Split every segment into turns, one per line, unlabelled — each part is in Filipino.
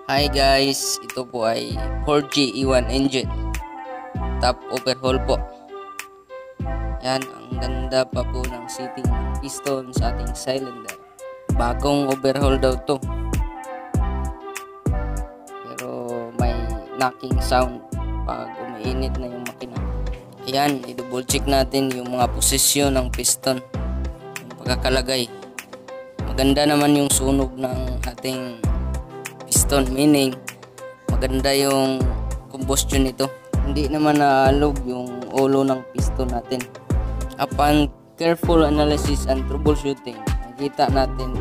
Hi guys, ito po ay 4G E1 engine, top overhaul po. Yan, ang ganda pa po ng seating piston sa ating cylinder. Bagong overhaul daw to, pero may knocking sound pag umiinit na yung makina. Yan, i-double check natin yung mga posisyon ng piston, yung pagkakalagay. Maganda naman yung sunog ng ating piston, meaning maganda yung combustion nito. Hindi naman naalog yung ulo ng piston natin. Upon careful analysis and troubleshooting, nakita natin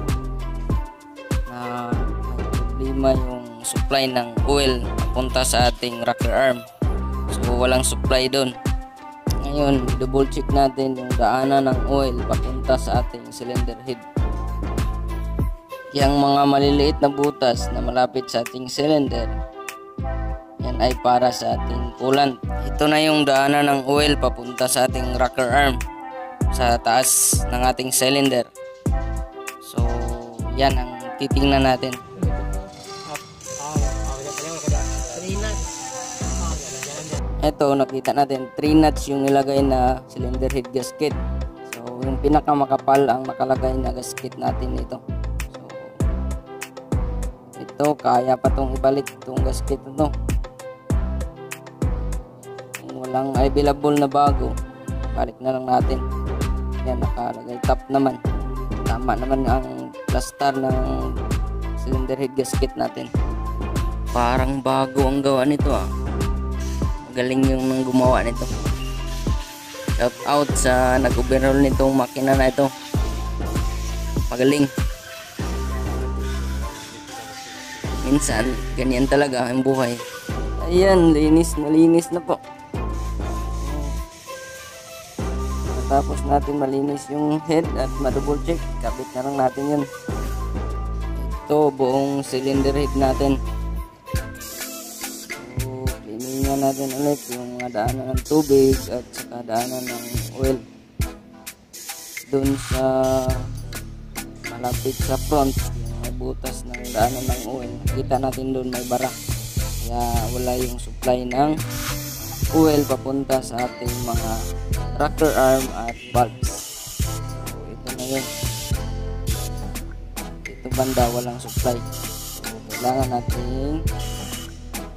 na may problema yung supply ng oil papunta sa ating rocker arm. So walang supply doon. Ngayon, double check natin yung daanan ng oil papunta sa ating cylinder head. Yang mga maliliit na butas na malapit sa ating cylinder, yan ay para sa ating coolant. Ito na yung daanan ng oil papunta sa ating rocker arm sa taas ng ating cylinder. So yan ang titingnan natin. Ito, nakita natin 3 nuts yung nilagay na cylinder head gasket. So yung pinakamakapal ang nakalagay na gasket natin ito. Ito, kaya pa itong ibalik itong gasket ito. Kung walang available na bago, balik na lang natin. Yan, nakalagay top naman. Tama naman ang plaster ng cylinder head gasket natin. Parang bago ang gawa nito ah. Magaling yung nang gumawa nito. Shout out sa nag-overhaul nitong makina na ito. Magaling. Minsan, ganyan talaga ang buhay. Ayan, malinis na po. Tapos natin malinis yung head at ma-double check. Kabit na lang natin yun. Ito, buong cylinder head natin. So, cleaning nga natin ulit yung mga daanan ng tubig at saka daanan ng oil. Doon sa malapit sa front, butas ng daanan ng oil, kita natin doon may bara, kaya wala yung supply ng oil papunta sa ating mga rocker arm at valves. So ito na yun, ito banda walang supply. So kailangan natin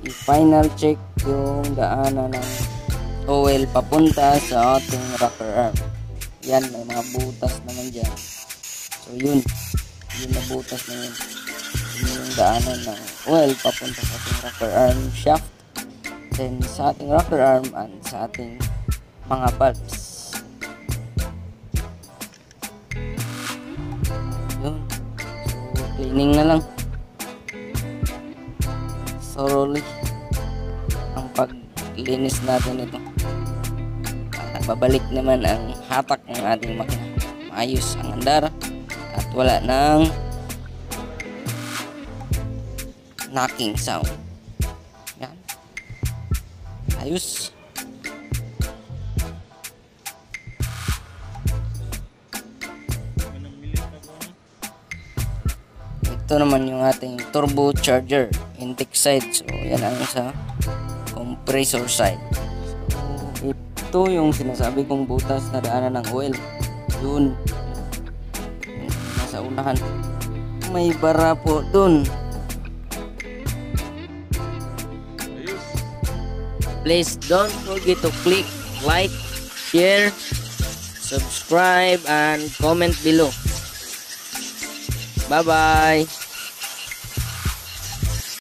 i-final check yung daanan ng oil papunta sa ating rocker arm. Yan, may mga butas naman dyan. So yun na butas na yun. Yun yung daanan ng oil papunta sa ating rocker arm shaft, then sa ating rocker arm and sa ating mga valves. Yun. So cleaning na lang thoroughly ang paglinis natin ito. At babalik naman ang hatak ng ating makina. Maayos ang andar at wala nang knocking sound. Yan. Ayos. Ito naman yung ating turbocharger intake side. So yan ang sa compressor side. So ito yung sinasabi kong butas na daanan ng oil. Yun, sa unahan may bara po dun. Please don't forget to click like, share, subscribe and comment below. Bye bye.